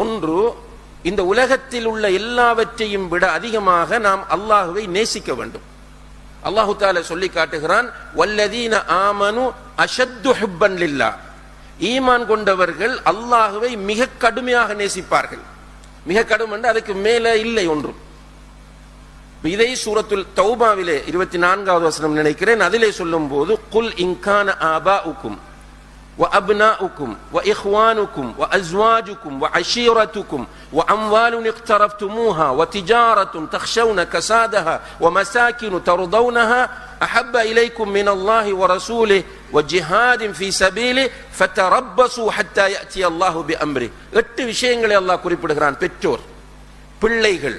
ஒன்று, இந்த உலகத்தில் உள்ள எல்லாவற்றையும் விட அதிகமாக நாம் அல்லாஹுவை நேசிக்க வேண்டும். அல்லாஹு தஆலா சொல்லி காட்டுகிறான், வல்லதீன ஆமனு அஷத்து ஹுப்பன் லில்லாஹ். ஈமான் கொண்டவர்கள் அல்லாஹுவை மிக கடுமையாக நேசிப்பார்கள். மிக கடும் என்று அதுக்கு மேல இல்லை ஒன்றும். இதை சூரத்துல் தௌபாவிலே 24வது வசனம் நினைக்கிறேன், அதிலே சொல்லும் போது, குல் இன்கான ஆபாஉக்கும் وأبناؤكم وإخوانكم وأزواجكم وعشيرتكم وأموال اقترفتموها وتجارة تخشون كسادها ومساكن ترضونها أحب إليكم من الله ورسوله وجهاد في سبيله فتربصوا حتى يأتي الله بأمره. 8 விஷயங்களை அல்லாஹ் குறிப்பிடுகிறான். பெற்றோர், பிள்ளைகள்,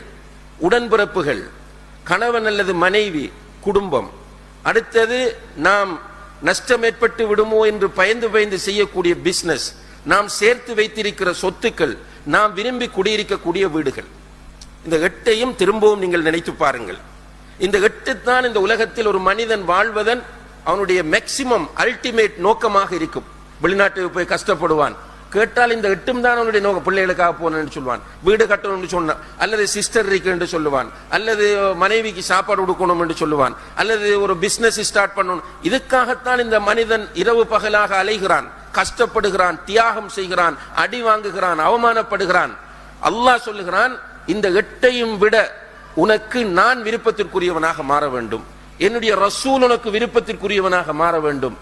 உடன்பிறப்புகள், கணவன் அல்லது மனைவி, குடும்பம். அடுத்தது, நாம் நஷ்டம் ஏற்பட்டு விடுமோ என்று பயந்து செய்யக்கூடிய பிசினஸ், நாம் சேர்த்து வைத்திருக்கிற சொத்துக்கள், நாம் விரும்பி குடியிருக்கக்கூடிய வீடுகள். இந்த 8ஐயும் திரும்பவும் நீங்கள் நினைத்து பாருங்கள். இந்த 8 தான் இந்த உலகத்தில் ஒரு மனிதன் வாழ்வதன் அவனுடைய மேக்சிமம் அல்டிமேட் நோக்கமாக இருக்கும். வெளிநாட்டுக்கு போய் கஷ்டப்படுவான், கேட்டால் இந்த 8 தான் அவனுடைய நோக்கம். பிள்ளைகளுக்காக போனேன்னு சொல்லுவான், வீடு கட்டணும்னு சொன்னான், அல்லது சிஸ்டர் இருக்கு என்று சொல்லுவான், அல்லது மனைவிக்கு சாப்பாடு கொடுக்கணும் என்று சொல்லுவான், அல்லது ஒரு பிசினஸ் ஸ்டார்ட் பண்ணணும். இதுக்காகத்தான் இந்த மனிதன் இரவு பகலாக அலைகிறான், கஷ்டப்படுகிறான், தியாகம் செய்கிறான், அடி வாங்குகிறான், அவமானப்படுகிறான். அல்லாஹ் சொல்லுகிறான், இந்த 8ஐயும் விட உனக்கு நான் விருப்பத்திற்குரியவனாக மாற வேண்டும், என்னுடைய ரசூல் உனக்கு விருப்பத்திற்குரியவனாக மாற வேண்டும்,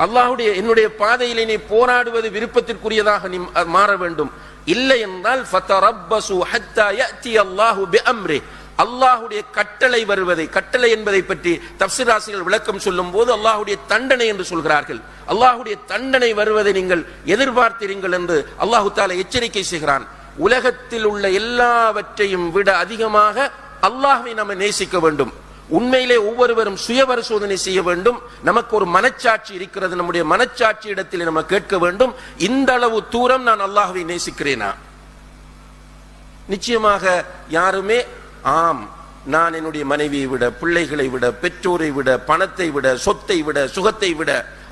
அல்லாஹ்வுடைய என்னுடைய பாதையிலே நீ போராடுவது விருப்பத்திற்குரியதாக நீ மாற வேண்டும். இல்லை என்றால் ஃபதரப்பசு ஹத்தா யஅதி அல்லாஹு பிஅம்ரி, அல்லாஹ்வுடைய கட்டளை வருவதை, கட்டளை என்பதை பற்றி தஃப்ஸீர் ஆசிரியர்கள் விளக்கம் சொல்லும் போது அல்லாஹ்வுடைய தண்டனை என்று சொல்கிறார்கள். அல்லாஹ்வுடைய தண்டனை வருவதை நீங்கள் எதிர்பார்த்தீர்கள் என்று அல்லாஹ் தஆலா எச்சரிக்கை செய்கிறான். உலகத்தில் உள்ள எல்லாவற்றையும் விட அதிகமாக அல்லாஹ்வை நாம் நேசிக்க வேண்டும். உண்மையிலே ஒவ்வொருவரும் சுய பரிசோதனை செய்ய வேண்டும். நமக்கு ஒரு மனச்சாட்சி இருக்கிறது, நம்முடைய மனச்சாட்சி இடத்தில் நம்ம கேட்க வேண்டும், இந்த அளவு தூரம் நான் அல்லாஹ்வை நேசிக்கிறேனா? நிச்சயமாக யாருமே ஆம், நான் என்னுடைய மனைவியை விட, பிள்ளைகளை விட, பெற்றோரை விட, பணத்தை விட, சொத்தை விட, சுகத்தை விட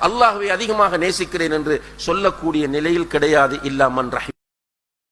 அல்லாஹ்வை அதிகமாக நேசிக்கிறேன் என்று சொல்லக்கூடிய நிலையில் கிடையாது. இல்லா மன் ரஹீம்.